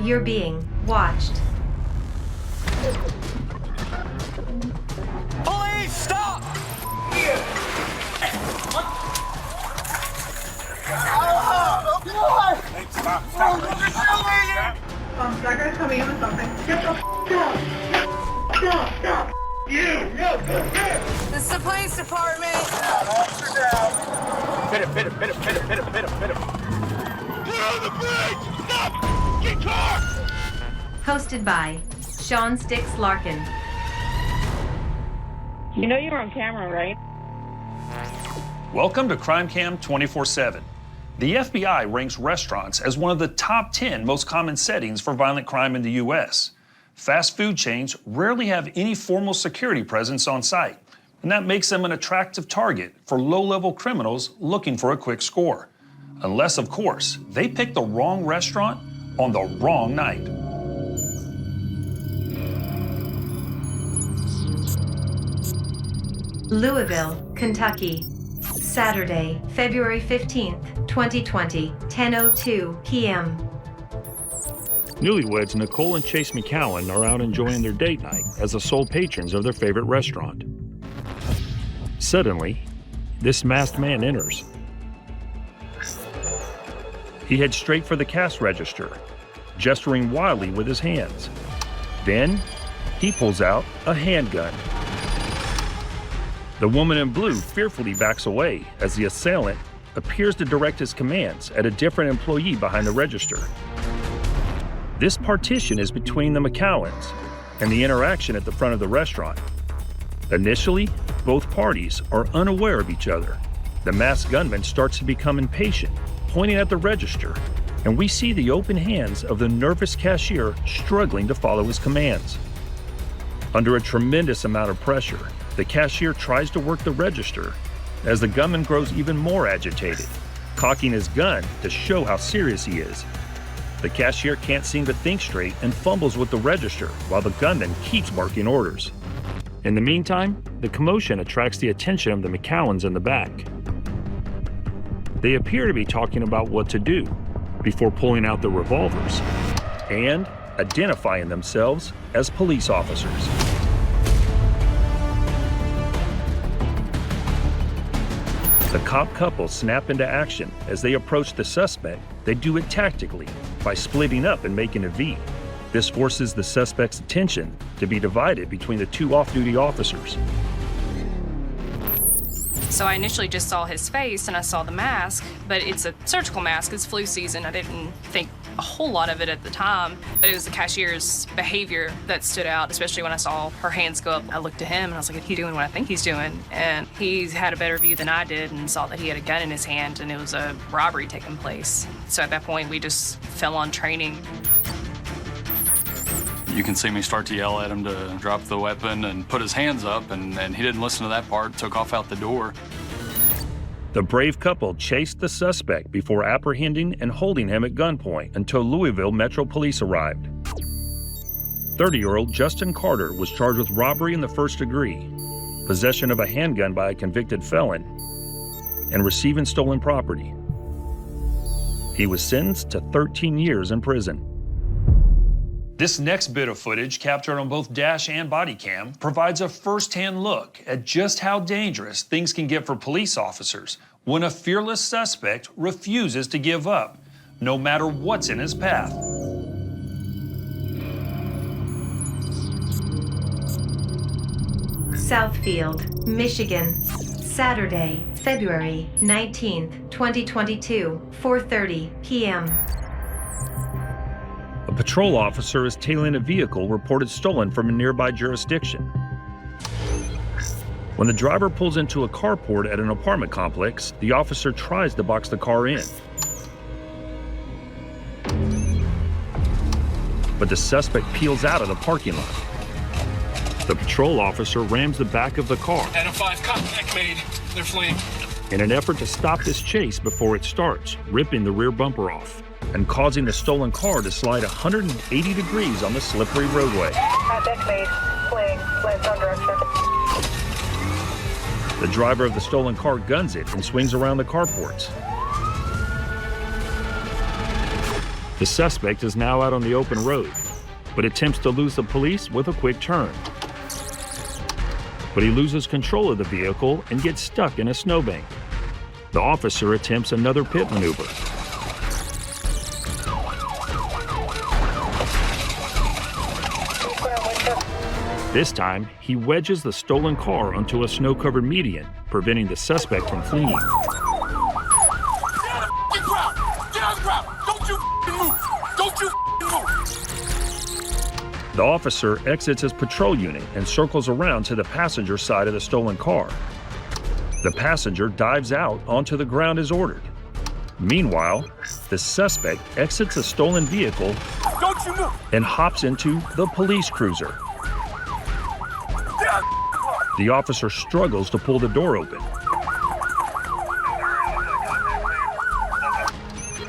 You're being watched. Police, stop! That guy's coming in with something. Get the out. You! This is the police department. Hit him. Get on the bridge! Stop! Get car! Hosted by Sean Sticks Larkin. You know you're on camera, right? Welcome to Crime Cam 24/7. The FBI ranks restaurants as one of the top 10 most common settings for violent crime in the U.S. Fast food chains rarely have any formal security presence on site, and that makes them an attractive target for low-level criminals looking for a quick score. Unless, of course, they pick the wrong restaurant on the wrong night. Louisville, Kentucky. Saturday, February 15th, 2020, 10:02 p.m. Newlyweds Nicole and Chase McCowan are out enjoying their date night as the sole patrons of their favorite restaurant. Suddenly, this masked man enters. He heads straight for the cash register, gesturing wildly with his hands. Then, he pulls out a handgun. The woman in blue fearfully backs away as the assailant appears to direct his commands at a different employee behind the register. This partition is between the McCowans and the interaction at the front of the restaurant. Initially, both parties are unaware of each other. The masked gunman starts to become impatient, pointing at the register, and we see the open hands of the nervous cashier struggling to follow his commands. Under a tremendous amount of pressure, the cashier tries to work the register as the gunman grows even more agitated, cocking his gun to show how serious he is. The cashier can't seem to think straight and fumbles with the register while the gunman keeps barking orders. In the meantime, the commotion attracts the attention of the McCowans in the back. They appear to be talking about what to do before pulling out their revolvers and identifying themselves as police officers. The cop couple snap into action. As they approach the suspect, they do it tactically by splitting up and making a V. This forces the suspect's attention to be divided between the two off-duty officers. So I initially just saw his face and I saw the mask, but it's a surgical mask. It's flu season. I didn't think a whole lot of it at the time, but it was the cashier's behavior that stood out, especially when I saw her hands go up. I looked at him and I was like, is he doing what I think he's doing? And he had a better view than I did and saw that he had a gun in his hand and it was a robbery taking place. So at that point, we just fell on training. You can see me start to yell at him to drop the weapon and put his hands up, and he didn't listen to that part, took off out the door. The brave couple chased the suspect before apprehending and holding him at gunpoint until Louisville Metro Police arrived. 30-year-old Justin Carter was charged with robbery in the first degree, possession of a handgun by a convicted felon, and receiving stolen property. He was sentenced to 13 years in prison. This next bit of footage, captured on both dash and body cam, provides a first-hand look at just how dangerous things can get for police officers when a fearless suspect refuses to give up, no matter what's in his path. Southfield, Michigan. Saturday, February 19th, 2022, 4:30 p.m. A patrol officer is tailing a vehicle reported stolen from a nearby jurisdiction. When the driver pulls into a carport at an apartment complex, the officer tries to box the car in. But the suspect peels out of the parking lot. The patrol officer rams the back of the car. 10-5 contact made. They're fleeing. In an effort to stop this chase before it starts, ripping the rear bumper off and causing the stolen car to slide 180 degrees on the slippery roadway. Contact made. Fleeing. Westbound direction. The driver of the stolen car guns it and swings around the carports. The suspect is now out on the open road, but attempts to lose the police with a quick turn. But he loses control of the vehicle and gets stuck in a snowbank. The officer attempts another pit maneuver. This time, he wedges the stolen car onto a snow-covered median, preventing the suspect from fleeing. Get out of the ground! Don't you move! Don't you move! The officer exits his patrol unit and circles around to the passenger side of the stolen car. The passenger dives out onto the ground as ordered. Meanwhile, the suspect exits the stolen vehicle Don't you move! and hops into the police cruiser. The officer struggles to pull the door open.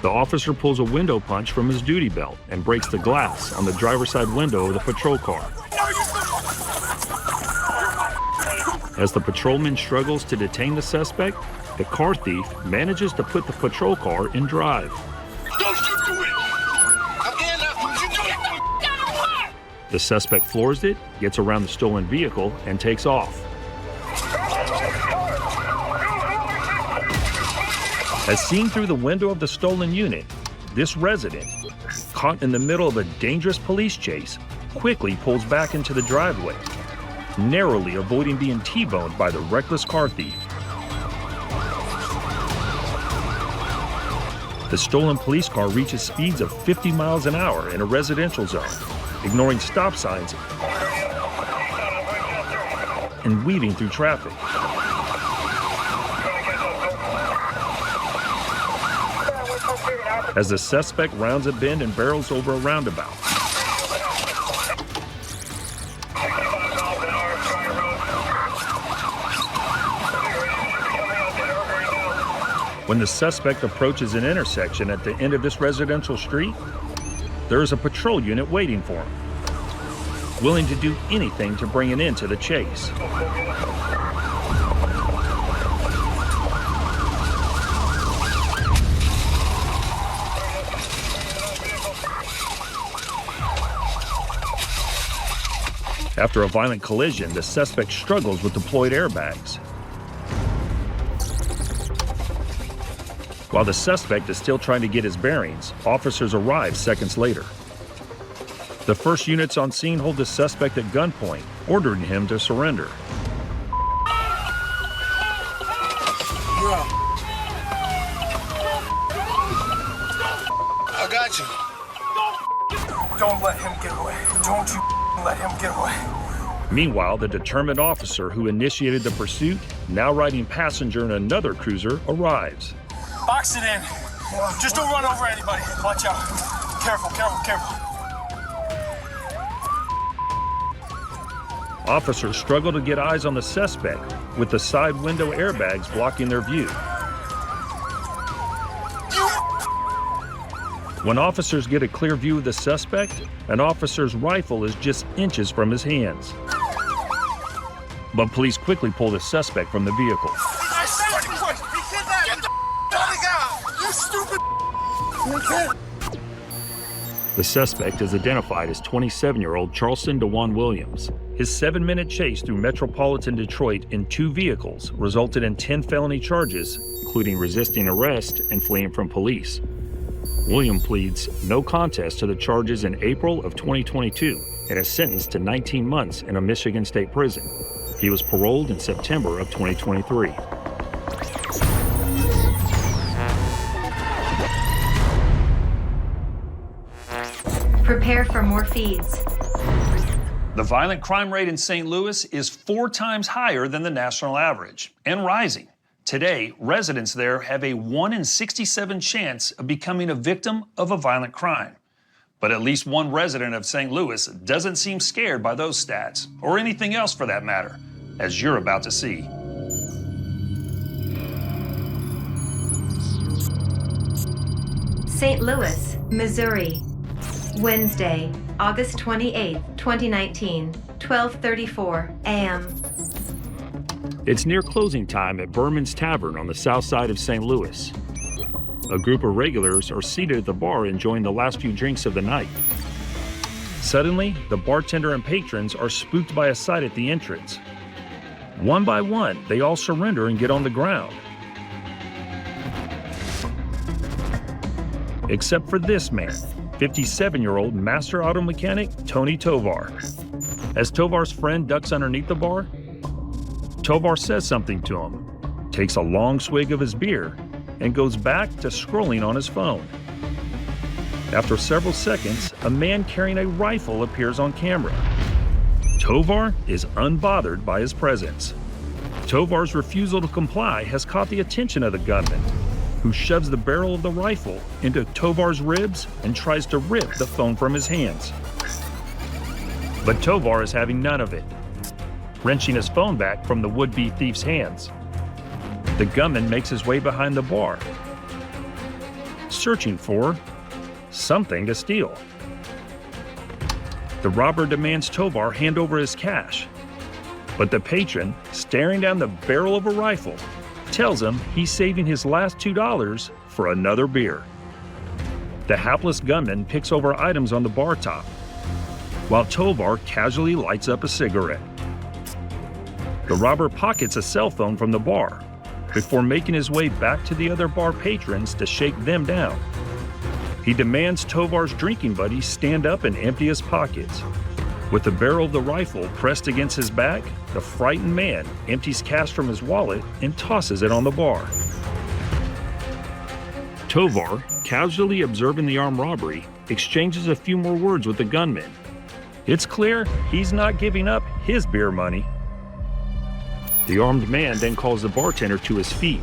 The officer pulls a window punch from his duty belt and breaks the glass on the driver's side window of the patrol car. As the patrolman struggles to detain the suspect, the car thief manages to put the patrol car in drive. Don't you do it! I'm getting up! Don't you do it! Get out of the car! The suspect floors it, gets around the stolen vehicle, and takes off. As seen through the window of the stolen unit, this resident, caught in the middle of a dangerous police chase, quickly pulls back into the driveway, narrowly avoiding being T-boned by the reckless car thief. The stolen police car reaches speeds of 50 miles an hour in a residential zone, ignoring stop signs and weaving through traffic. As the suspect rounds a bend and barrels over a roundabout. When the suspect approaches an intersection at the end of this residential street, there is a patrol unit waiting for him, willing to do anything to bring an end to the chase. After a violent collision, the suspect struggles with deployed airbags. While the suspect is still trying to get his bearings, officers arrive seconds later. The first units on scene hold the suspect at gunpoint, ordering him to surrender. You're up. I got you. Don't let him get away. Don't you let him get away. Meanwhile, the determined officer who initiated the pursuit, now riding passenger in another cruiser, arrives. Box it in. Just don't run over anybody. Watch out. Careful, careful, careful. Officers struggle to get eyes on the suspect, with the side window airbags blocking their view. When officers get a clear view of the suspect, an officer's rifle is just inches from his hands. But police quickly pull the suspect from the vehicle. I said you was. He kidnapped. Get the out of the You stupid. The suspect is identified as 27-year-old Charleston DeJuan Williams. His 7-minute chase through metropolitan Detroit in 2 vehicles resulted in 10 felony charges, including resisting arrest and fleeing from police. William pleads no contest to the charges in April of 2022 and is sentenced to 19 months in a Michigan state prison. He was paroled in September of 2023. Prepare for more feeds. The violent crime rate in St. Louis is 4 times higher than the national average and rising. Today, residents there have a 1 in 67 chance of becoming a victim of a violent crime. But at least one resident of St. Louis doesn't seem scared by those stats, or anything else for that matter, as you're about to see. St. Louis, Missouri. Wednesday, August 28, 2019, 12:34 a.m. It's near closing time at Berman's Tavern on the south side of St. Louis. A group of regulars are seated at the bar enjoying the last few drinks of the night. Suddenly, the bartender and patrons are spooked by a sight at the entrance. One by one, they all surrender and get on the ground. Except for this man, 57-year-old master auto mechanic Tony Tovar. As Tovar's friend ducks underneath the bar, Tovar says something to him, takes a long swig of his beer, and goes back to scrolling on his phone. After several seconds, a man carrying a rifle appears on camera. Tovar is unbothered by his presence. Tovar's refusal to comply has caught the attention of the gunman, who shoves the barrel of the rifle into Tovar's ribs and tries to rip the phone from his hands. But Tovar is having none of it, wrenching his phone back from the would-be thief's hands. The gunman makes his way behind the bar, searching for something to steal. The robber demands Tovar hand over his cash, but the patron, staring down the barrel of a rifle, tells him he's saving his last $2 for another beer. The hapless gunman picks over items on the bar top, while Tovar casually lights up a cigarette. The robber pockets a cell phone from the bar before making his way back to the other bar patrons to shake them down. He demands Tovar's drinking buddy stand up and empty his pockets. With the barrel of the rifle pressed against his back, the frightened man empties cash from his wallet and tosses it on the bar. Tovar, casually observing the armed robbery, exchanges a few more words with the gunman. It's clear he's not giving up his beer money. The armed man then calls the bartender to his feet,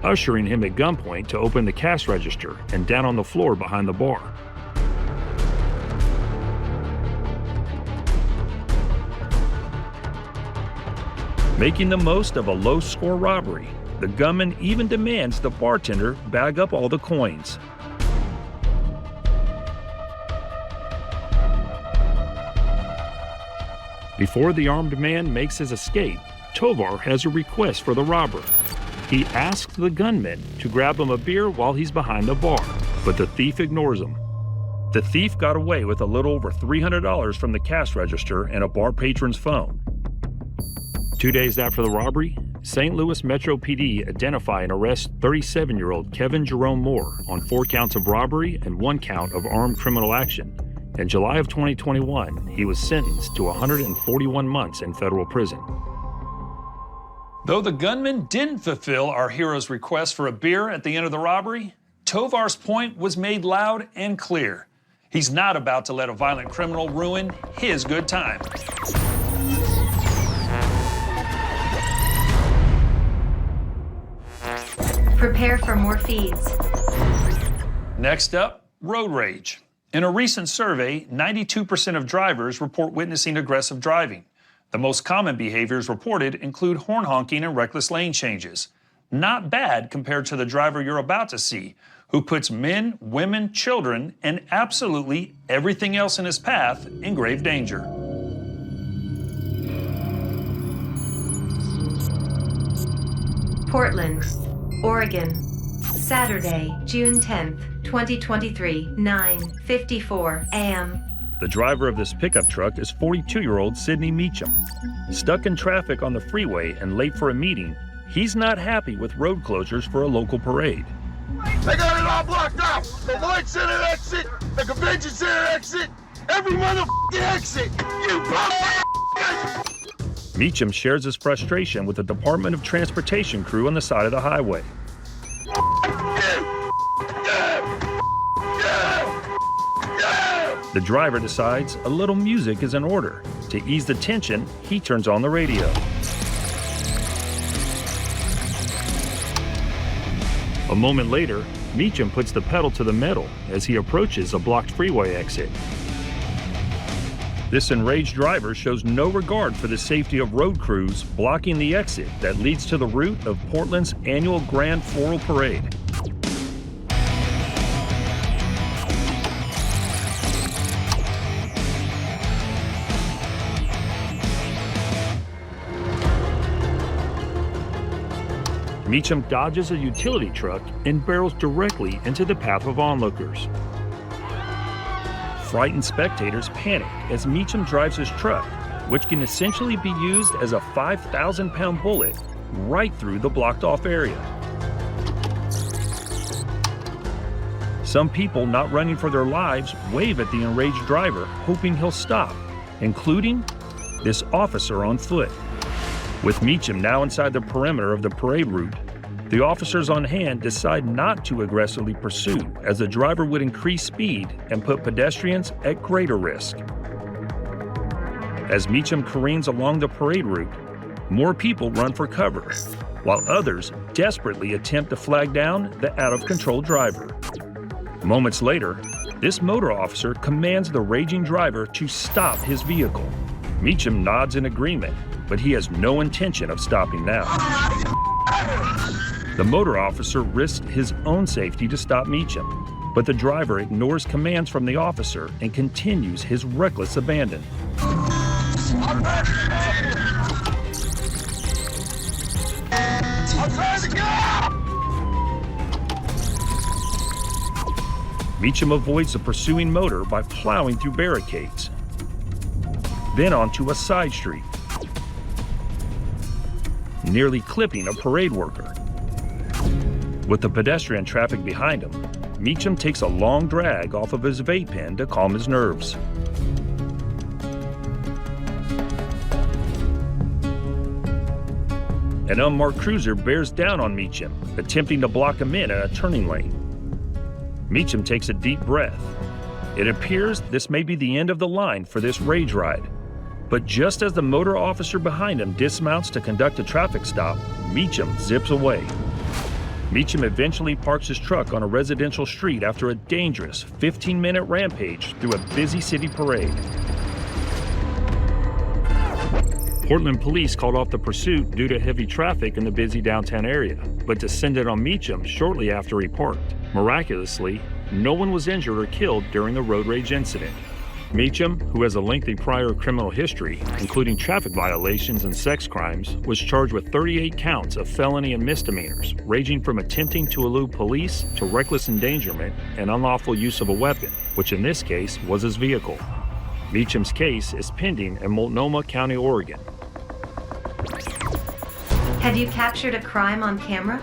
ushering him at gunpoint to open the cash register and down on the floor behind the bar. Making the most of a low-score robbery, the gunman even demands the bartender bag up all the coins. Before the armed man makes his escape, Tovar has a request for the robber. He asks the gunman to grab him a beer while he's behind the bar, but the thief ignores him. The thief got away with a little over $300 from the cash register and a bar patron's phone. 2 days after the robbery, St. Louis Metro PD identify and arrest 37-year-old Kevin Jerome Moore on 4 counts of robbery and 1 count of armed criminal action. In July of 2021, he was sentenced to 141 months in federal prison. Though the gunman didn't fulfill our hero's request for a beer at the end of the robbery, Tovar's point was made loud and clear. He's not about to let a violent criminal ruin his good time. Prepare for more feeds. Next up, road rage. In a recent survey, 92% of drivers report witnessing aggressive driving. The most common behaviors reported include horn honking and reckless lane changes. Not bad compared to the driver you're about to see, who puts men, women, children, and absolutely everything else in his path in grave danger. Portland, Oregon, Saturday, June 10th, 2023, 9:54 a.m. The driver of this pickup truck is 42-year-old Sidney Meacham. Stuck in traffic on the freeway and late for a meeting, he's not happy with road closures for a local parade. They got it all blocked off. The Lloyd Center exit, the Convention Center exit, every motherfucking exit. You motherfuckers! Meacham shares his frustration with the Department of Transportation crew on the side of the highway. The driver decides a little music is in order. To ease the tension, he turns on the radio. A moment later, Meacham puts the pedal to the metal as he approaches a blocked freeway exit. This enraged driver shows no regard for the safety of road crews blocking the exit that leads to the route of Portland's annual Grand Floral Parade. Meacham dodges a utility truck and barrels directly into the path of onlookers. Frightened spectators panic as Meacham drives his truck, which can essentially be used as a 5,000-pound bullet right through the blocked-off area. Some people not running for their lives wave at the enraged driver, hoping he'll stop, including this officer on foot. With Meacham now inside the perimeter of the parade route, the officers on hand decide not to aggressively pursue, as the driver would increase speed and put pedestrians at greater risk. As Meacham careens along the parade route, more people run for cover, while others desperately attempt to flag down the out-of-control driver. Moments later, this motor officer commands the raging driver to stop his vehicle. Meacham nods in agreement, but he has no intention of stopping now. The motor officer risks his own safety to stop Meacham, but the driver ignores commands from the officer and continues his reckless abandon. I'm trying to get out! Meacham avoids the pursuing motor by plowing through barricades, then onto a side street, nearly clipping a parade worker. With the pedestrian traffic behind him, Meacham takes a long drag off of his vape pen to calm his nerves. An unmarked cruiser bears down on Meacham, attempting to block him in a turning lane. Meacham takes a deep breath. It appears this may be the end of the line for this rage ride. But just as the motor officer behind him dismounts to conduct a traffic stop, Meacham zips away. Meacham eventually parks his truck on a residential street after a dangerous 15-minute rampage through a busy city parade. Portland police called off the pursuit due to heavy traffic in the busy downtown area, but descended on Meacham shortly after he parked. Miraculously, no one was injured or killed during the road rage incident. Meacham, who has a lengthy prior criminal history, including traffic violations and sex crimes, was charged with 38 counts of felony and misdemeanors, ranging from attempting to elude police to reckless endangerment and unlawful use of a weapon, which in this case was his vehicle. Meacham's case is pending in Multnomah County, Oregon. Have you captured a crime on camera?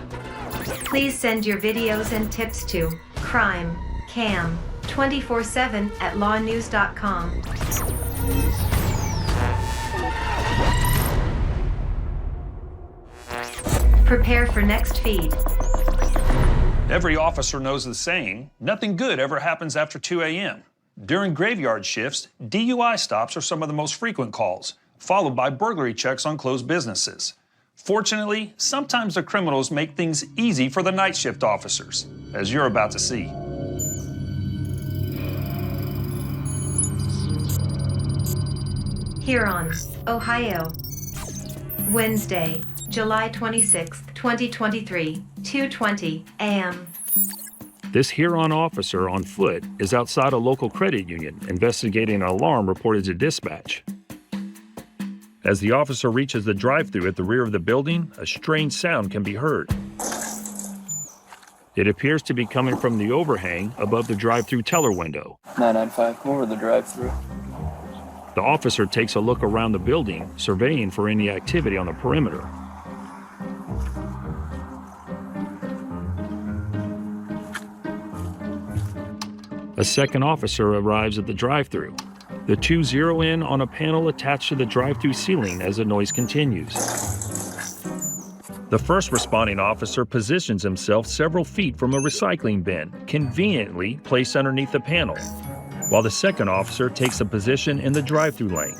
Please send your videos and tips to crimecam247@lawnews.com. Prepare for next feed. Every officer knows the saying, nothing good ever happens after 2 a.m. During graveyard shifts, DUI stops are some of the most frequent calls, followed by burglary checks on closed businesses. Fortunately, sometimes the criminals make things easy for the night shift officers, as you're about to see. Huron, Ohio. Wednesday, July 26, 2023, 2:20 a.m. This Huron officer on foot is outside a local credit union investigating an alarm reported to dispatch. As the officer reaches the drive-thru at the rear of the building, a strange sound can be heard. It appears to be coming from the overhang above the drive-thru teller window. 995, come over to the drive-thru. The officer takes a look around the building, surveying for any activity on the perimeter. A second officer arrives at the drive-thru. The two zero in on a panel attached to the drive-thru ceiling as the noise continues. The first responding officer positions himself several feet from a recycling bin, conveniently placed underneath the panel, while the second officer takes a position in the drive-thru lane.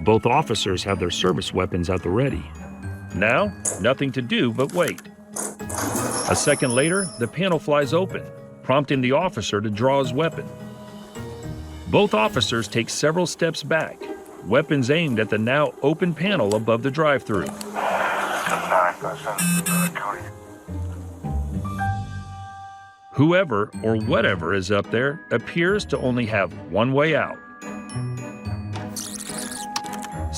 Both officers have their service weapons at the ready. Now, nothing to do but wait. A second later, the panel flies open, prompting the officer to draw his weapon. Both officers take several steps back, weapons aimed at the now open panel above the drive-thru. Whoever or whatever is up there appears to only have one way out.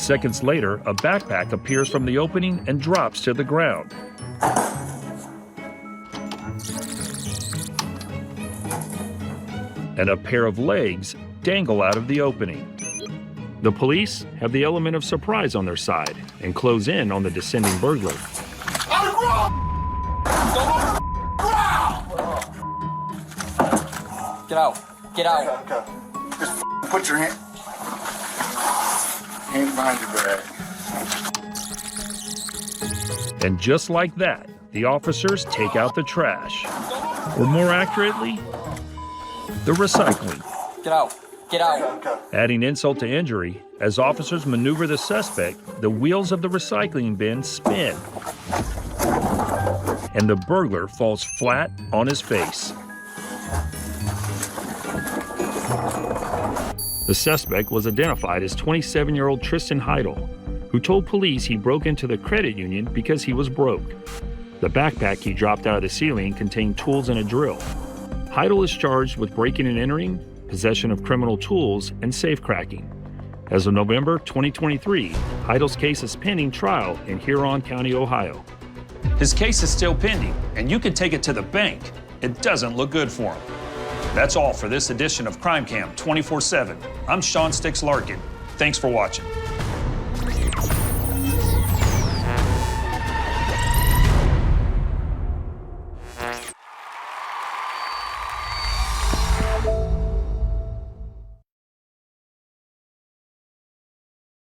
Seconds later, a backpack appears from the opening and drops to the ground. And a pair of legs dangle out of the opening. The police have the element of surprise on their side and close in on the descending burglar. Get out. Get out. Okay. Just put your hand behind your back. And just like that, the officers take out the trash. Or more accurately, the recycling. Get out. Get out. Okay. Adding insult to injury, as officers maneuver the suspect, the wheels of the recycling bin spin. And the burglar falls flat on his face. The suspect was identified as 27-year-old Tristan Heidel, who told police he broke into the credit union because he was broke. The backpack he dropped out of the ceiling contained tools and a drill. Heidel is charged with breaking and entering, possession of criminal tools, and safecracking. As of November 2023, Heidel's case is pending trial in Huron County, Ohio. His case is still pending, and you can take it to the bank. It doesn't look good for him. That's all for this edition of Crime Cam 24/7. I'm Sean Sticks Larkin. Thanks for watching.